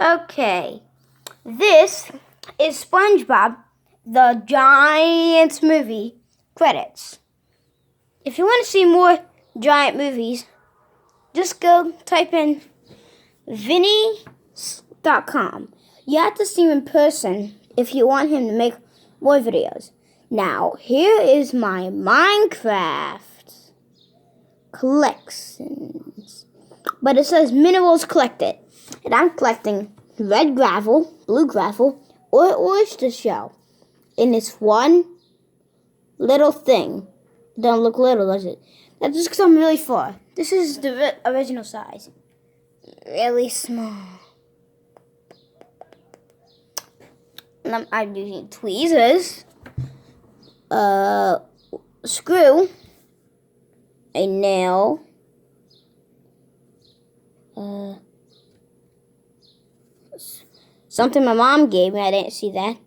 Okay, this is SpongeBob, the Giant movie credits. If you want to see more giant movies, just go type in Vinny.com. You have to see him in person if you want him to make more videos. Now, here is my Minecraft collections. But it says minerals collected. And I'm collecting red gravel, blue gravel, or oyster shell. In this one little thing. It doesn't look little, does it? That's just because I'm really far. This is the original size. Really small. And I'm using tweezers, screw, a nail, something my mom gave me, I didn't see that,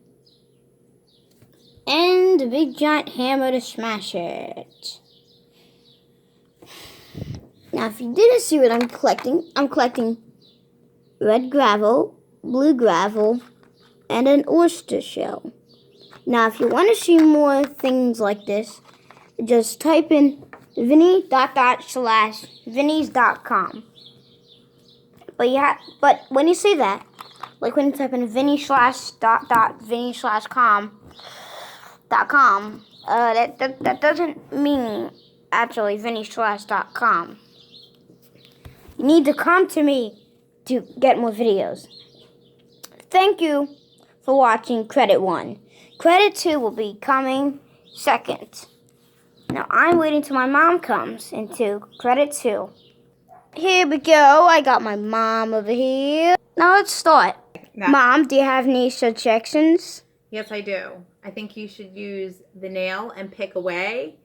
and a big giant hammer to smash it. Now, if you didn't see what I'm collecting red gravel, blue gravel, and an oyster shell. Now, if you want to see more things like this, just type in Vinny.com. But when you say that, like when you type in Vinny.com, that doesn't mean actually Vinny.com. You need to come to me to get more videos. Thank you for watching Credit 1. Credit 2 will be coming second. Now I'm waiting till my mom comes into Credit 2. Here we go. I got my mom over here. Now let's start. Mom, do you have any suggestions? Yes, I do. I think you should use the nail and pick away,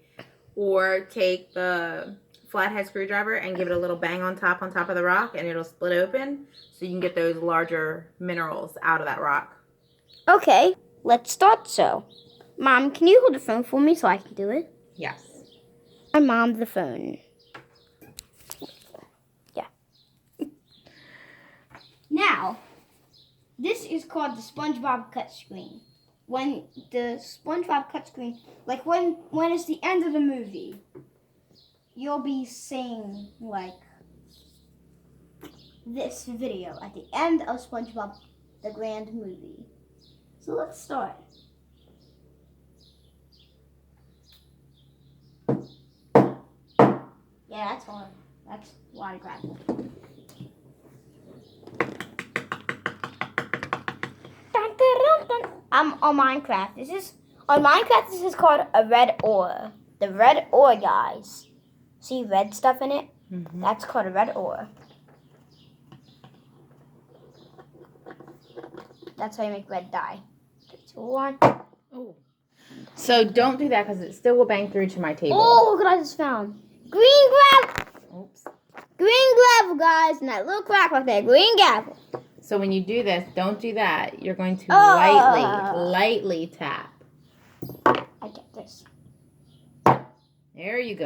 or take the flathead screwdriver and give it a little bang on top of the rock, and it'll split open so you can get those larger minerals out of that rock. Okay, let's start so. Mom, can you hold the phone for me so I can do it? Yes. My mom the phone. Yeah. Now, this is called the SpongeBob cut screen. When the SpongeBob cut screen, like when it's the end of the movie, you'll be seeing like this video at the end of SpongeBob the Grand Movie. So let's start. Yeah, that's hard. That's a lot of gravel. I'm on Minecraft. This is called a red ore. The red ore, guys. See red stuff in it? Mm-hmm. That's called a red ore. That's how you make red dye. 3, 2, 1. Oh. So don't do that because it still will bang through to my table. Oh, look what I just found. Green gravel. Oops. Green gravel, guys. And that little crack right there. Green gravel. So when you do this, don't do that. You're going to lightly tap. I get this. There you go.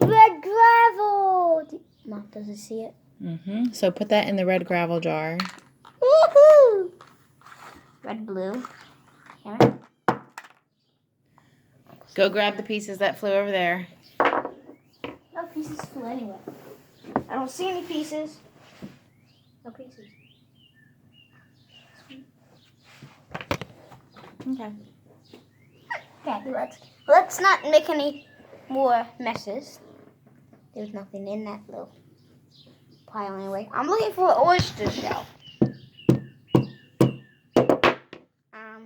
Red gravel. Mom doesn't see it. Mm-hmm. So put that in the red gravel jar. Woohoo! Red, blue. Hammer. Go grab the pieces that flew over there. No pieces flew anyway. I don't see any pieces. No pieces. Okay. Okay, let's not make any more messes. There's nothing in that little pile anyway. I'm looking for an oyster shell.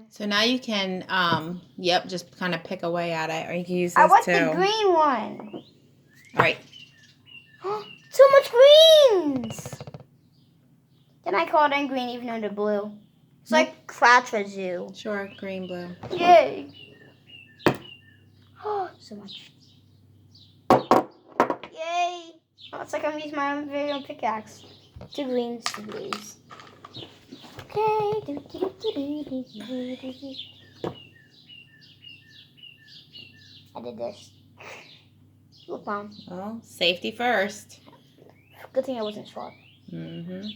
So now you can, just kind of pick away at it, or you can use this I want too. the green one. All right. Too much greens. Can I call them green even though they're blue? It's like Catra Zoo. Sure, green, blue. Yay. Oh, so much. Yay. Oh, it's like I'm using my own very own pickaxe. 2 greens, 2 blues. Okay. I did this. Look, Mom. Well, safety first. Good thing I wasn't sharp. Mm-hmm.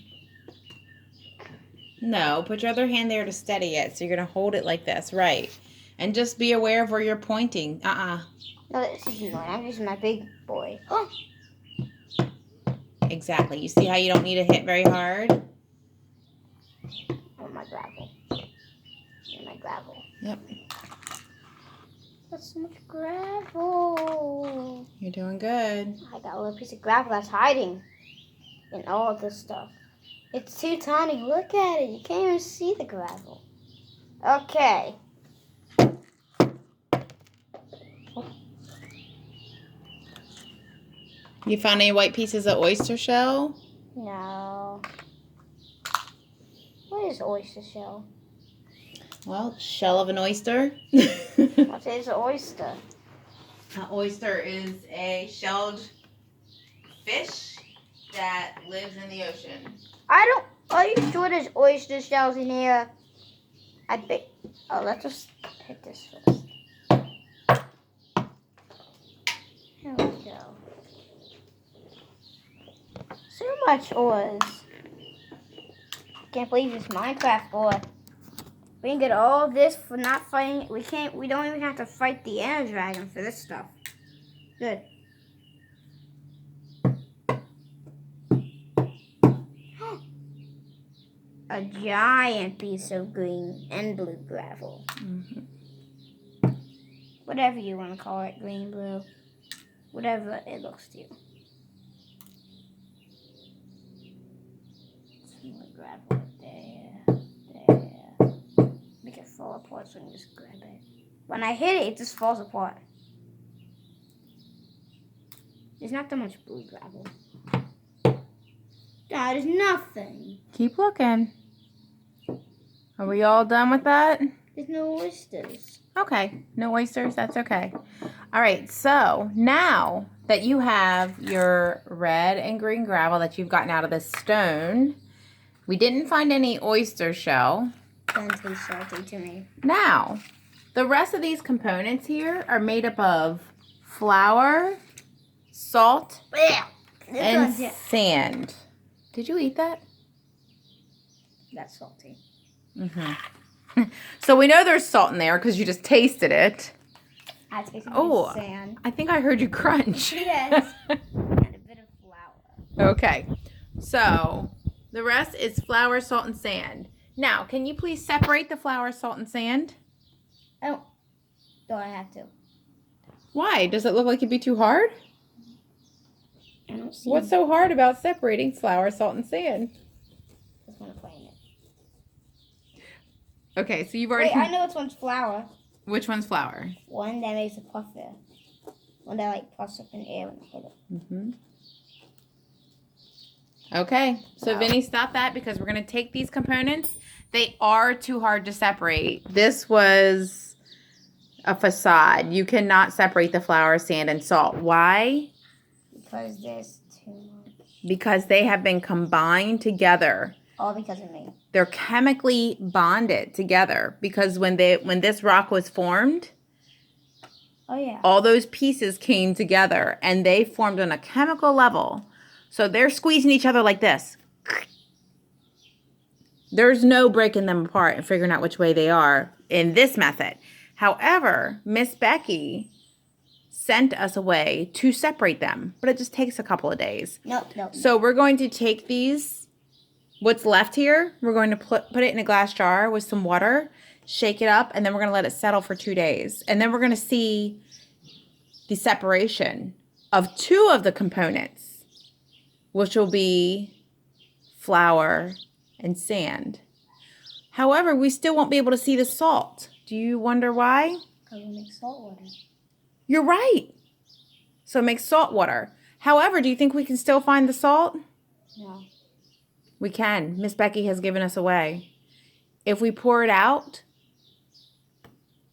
No, put your other hand there to steady it. So you're going to hold it like this, right? And just be aware of where you're pointing. No, this is annoying. I'm using my big boy. Oh, Exactly. You see how you don't need to hit very hard? oh my gravel. Oh, my gravel. Yep. That's so much gravel. You're doing good. I got a little piece of gravel that's hiding in all of this stuff. It's too tiny. Look at it. You can't even see the gravel. Okay. You found any white pieces of oyster shell? No. What is oyster shell? Well, shell of an oyster. What is an oyster? An oyster is a shelled fish that lives in the ocean. Are you sure there's oyster shells in here? I bet. Oh, let's just hit this first. Here we go. So much ores. Can't believe it's Minecraft ore. We can get all this for not fighting. We don't even have to fight the Ender Dragon for this stuff. Good. A giant piece of green and blue gravel. Mm-hmm. Whatever you want to call it, green, blue. Whatever it looks to you. Some more gravel there. Make it fall apart so I can just grab it. When I hit it, it just falls apart. There's not that much blue gravel. That is nothing. Keep looking. Are we all done with that? There's no oysters. Okay, no oysters, that's okay. All right, so now that you have your red and green gravel that you've gotten out of this stone, we didn't find any oyster shell. Sounds too salty to me. Now, the rest of these components here are made up of flour, salt, and sand. Did you eat that? That's salty. Mm-hmm. So we know there's salt in there because you just tasted it. I tasted Oh, sand. I think I heard you crunch. Yes. And a bit of flour. Okay. So the rest is flour, salt, and sand. Now, can you please separate the flour, salt, and sand? Oh, do I have to? Why? Does it look like it'd be too hard? I don't see. What's so hard about separating flour, salt, and sand? I just want to play it. Okay, so you've already... Wait, I know which one's flour. Which one's flour? One that makes a puff air. One that like puffs up in the air when I hit it. Mm-hmm. Okay, so Wow. Vinny, stop that because we're going to take these components. They are too hard to separate. This was a facade. You cannot separate the flour, sand, and salt. Why? Because there's too much. Because they have been combined together. All because of me. They're chemically bonded together because when this rock was formed, Oh yeah. all those pieces came together and they formed on a chemical level. So they're squeezing each other like this. There's no breaking them apart and figuring out which way they are in this method. However, Miss Becky sent us a way to separate them, but it just takes a couple of days. No. So we're going to take these, what's left here, we're going to put it in a glass jar with some water, shake it up, and then we're going to let it settle for 2 days. And then we're going to see the separation of two of the components, which will be flour and sand. However, we still won't be able to see the salt. Do you wonder why? Because we make salt water. You're right. So it makes salt water. However, do you think we can still find the salt? No. We can. Miss Becky has given us a way. If we pour it out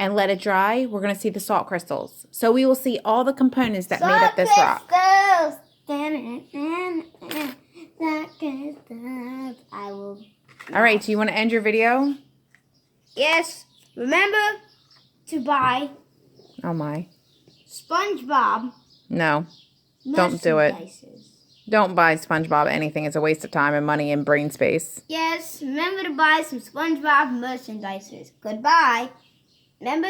and let it dry, we're going to see the salt crystals. So we will see all the components that made up this rock. Crystals. I will. All right, do you want to end your video? Yes. Remember to buy Oh my. SpongeBob No. Don't do it. merchandises. Don't buy SpongeBob anything. It's a waste of time and money and brain space. Yes, remember to buy some SpongeBob merchandises. Goodbye. Remember